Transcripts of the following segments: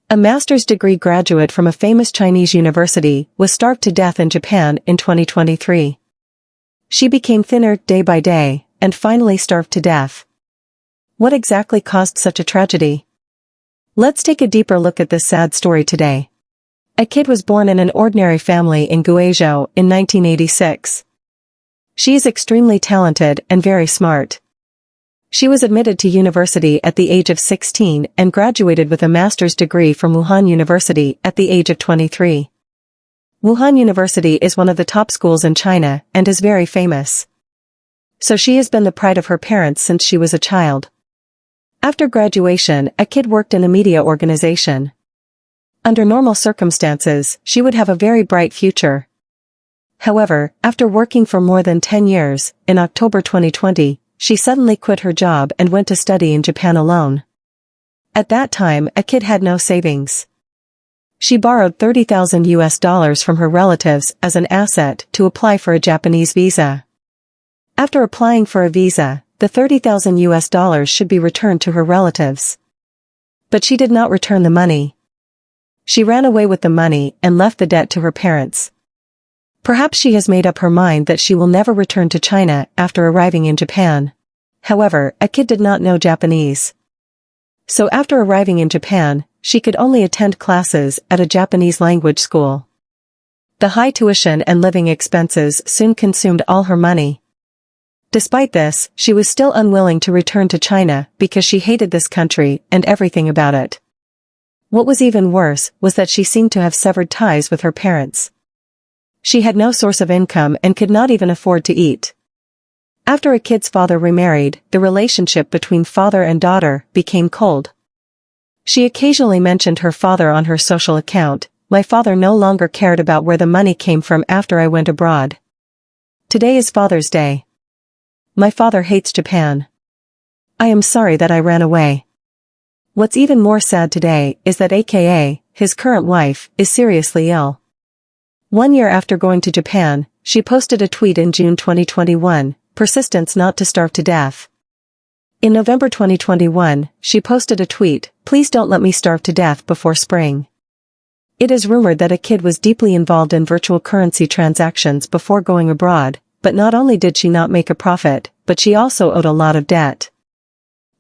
A master's degree graduate from a famous Chinese university was starved to death in Japan in 2023. She became thinner day by day, and finally starved to death. What exactly caused such a tragedy? Let's take a deeper look at this sad story today. A kid was born in an ordinary family in Guizhou in 1986. She is extremely talented and very smart. She was admitted to university at the age of 16 and graduated with a master's degree from Wuhan University at the age of 23. Wuhan University is one of the top schools in China and is very famous. So she has been the pride of her parents since she was a child. After graduation, a kid worked in a media organization. Under normal circumstances, she would have a very bright future. However, after working for more than 10 years, in October 2020, she suddenly quit her job and went to study in Japan alone. At that time, a kid had no savings. She borrowed $30,000 from her relatives as an asset to apply for a Japanese visa. After applying for a visa, the $30,000 should be returned to her relatives. But she did not return the money. She ran away with the money and left the debt to her parents. Perhaps she has made up her mind that she will never return to China after arriving in Japan. However, a kid did not know Japanese. So after arriving in Japan, she could only attend classes at a Japanese language school. The high tuition and living expenses soon consumed all her money. Despite this, she was still unwilling to return to China because she hated this country and everything about it. What was even worse was that she seemed to have severed ties with her parents. She had no source of income and could not even afford to eat. After a kid's father remarried, the relationship between father and daughter became cold. She occasionally mentioned her father on her social account. My father no longer cared about where the money came from after I went abroad. Today is Father's Day. My father hates Japan. I am sorry that I ran away. What's even more sad today is that aka, his current wife, is seriously ill. 1 year after going to Japan, she posted a tweet in June 2021, persistence not to starve to death. In November 2021, she posted a tweet, please don't let me starve to death before spring. It is rumored that a kid was deeply involved in virtual currency transactions before going abroad, but not only did she not make a profit, but she also owed a lot of debt.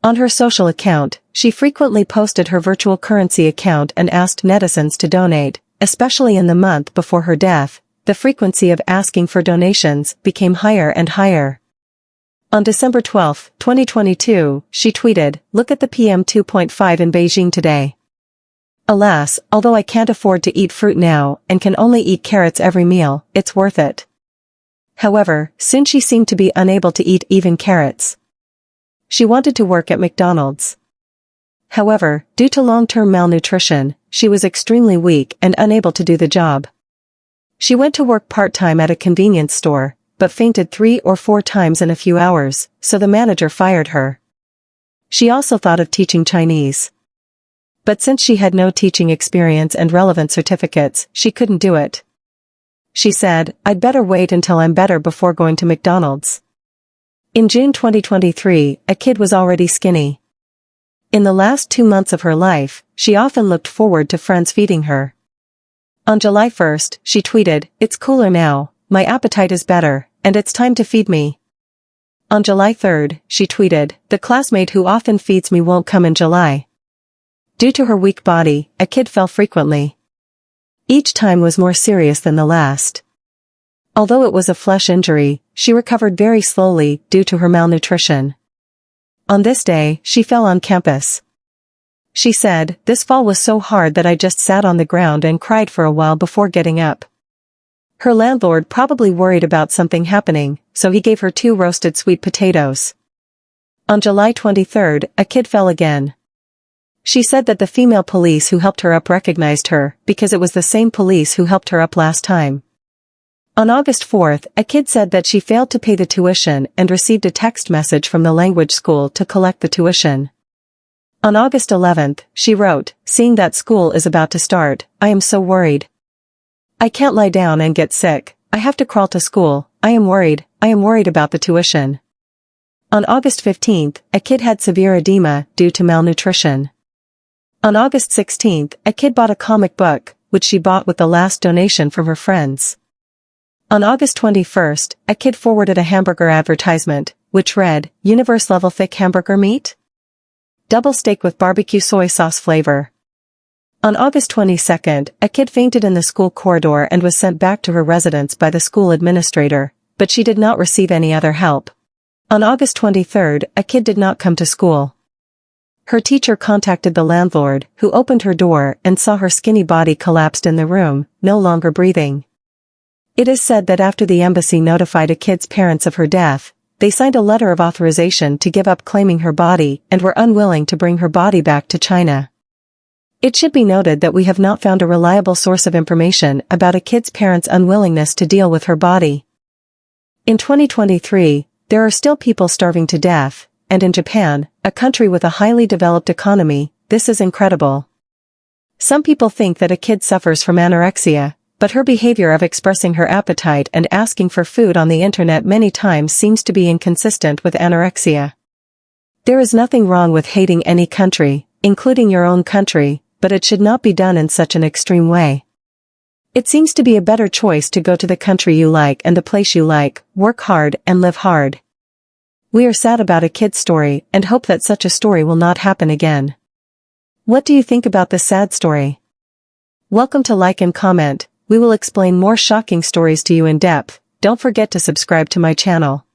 On her social account, she frequently posted her virtual currency account and asked netizens to donate. Especially in the month before her death, the frequency of asking for donations became higher and higher. On December 12, 2022, she tweeted, look at the PM 2.5 in Beijing today. Alas, although I can't afford to eat fruit now and can only eat carrots every meal, it's worth it. However, soon she seemed to be unable to eat even carrots. She wanted to work at McDonald's. However, due to long-term malnutrition, she was extremely weak and unable to do the job. She went to work part-time at a convenience store, but fainted 3 or 4 times in a few hours, so the manager fired her. She also thought of teaching Chinese. But since she had no teaching experience and relevant certificates, she couldn't do it. She said, I'd better wait until I'm better before going to McDonald's. In June 2023, a kid was already skinny. In the last 2 months of her life, she often looked forward to friends feeding her. On July 1st, she tweeted, it's cooler now, my appetite is better, and it's time to feed me. On July 3rd, she tweeted, the classmate who often feeds me won't come in July. Due to her weak body, a kid fell frequently. Each time was more serious than the last. Although it was a flesh injury, she recovered very slowly due to her malnutrition. On this day, she fell on campus. She said, this fall was so hard that I just sat on the ground and cried for a while before getting up. Her landlord probably worried about something happening, so he gave her 2 roasted sweet potatoes. On July 23rd, a kid fell again. She said that the female police who helped her up recognized her because it was the same police who helped her up last time. On August 4th, a kid said that she failed to pay the tuition and received a text message from the language school to collect the tuition. On August 11th, she wrote, seeing that school is about to start, I am so worried. I can't lie down and get sick, I have to crawl to school, I am worried about the tuition. On August 15th, a kid had severe edema due to malnutrition. On August 16th, a kid bought a comic book, which she bought with the last donation from her friends. On August 21st, a kid forwarded a hamburger advertisement, which read, Universe level thick hamburger meat? Double steak with barbecue soy sauce flavor. On August 22nd, a kid fainted in the school corridor and was sent back to her residence by the school administrator, but she did not receive any other help. On August 23rd, a kid did not come to school. Her teacher contacted the landlord, who opened her door and saw her skinny body collapsed in the room, no longer breathing. It is said that after the embassy notified a kid's parents of her death, they signed a letter of authorization to give up claiming her body and were unwilling to bring her body back to China. It should be noted that we have not found a reliable source of information about a kid's parents' unwillingness to deal with her body. In 2023, there are still people starving to death, and in Japan, a country with a highly developed economy, this is incredible. Some people think that a kid suffers from anorexia, but her behavior of expressing her appetite and asking for food on the internet many times seems to be inconsistent with anorexia. There is nothing wrong with hating any country, including your own country, but it should not be done in such an extreme way. It seems to be a better choice to go to the country you like and the place you like, work hard and live hard. We are sad about a kid's story and hope that such a story will not happen again. What do you think about this sad story? Welcome to like and comment. We will explain more shocking stories to you in depth. Don't forget to subscribe to my channel.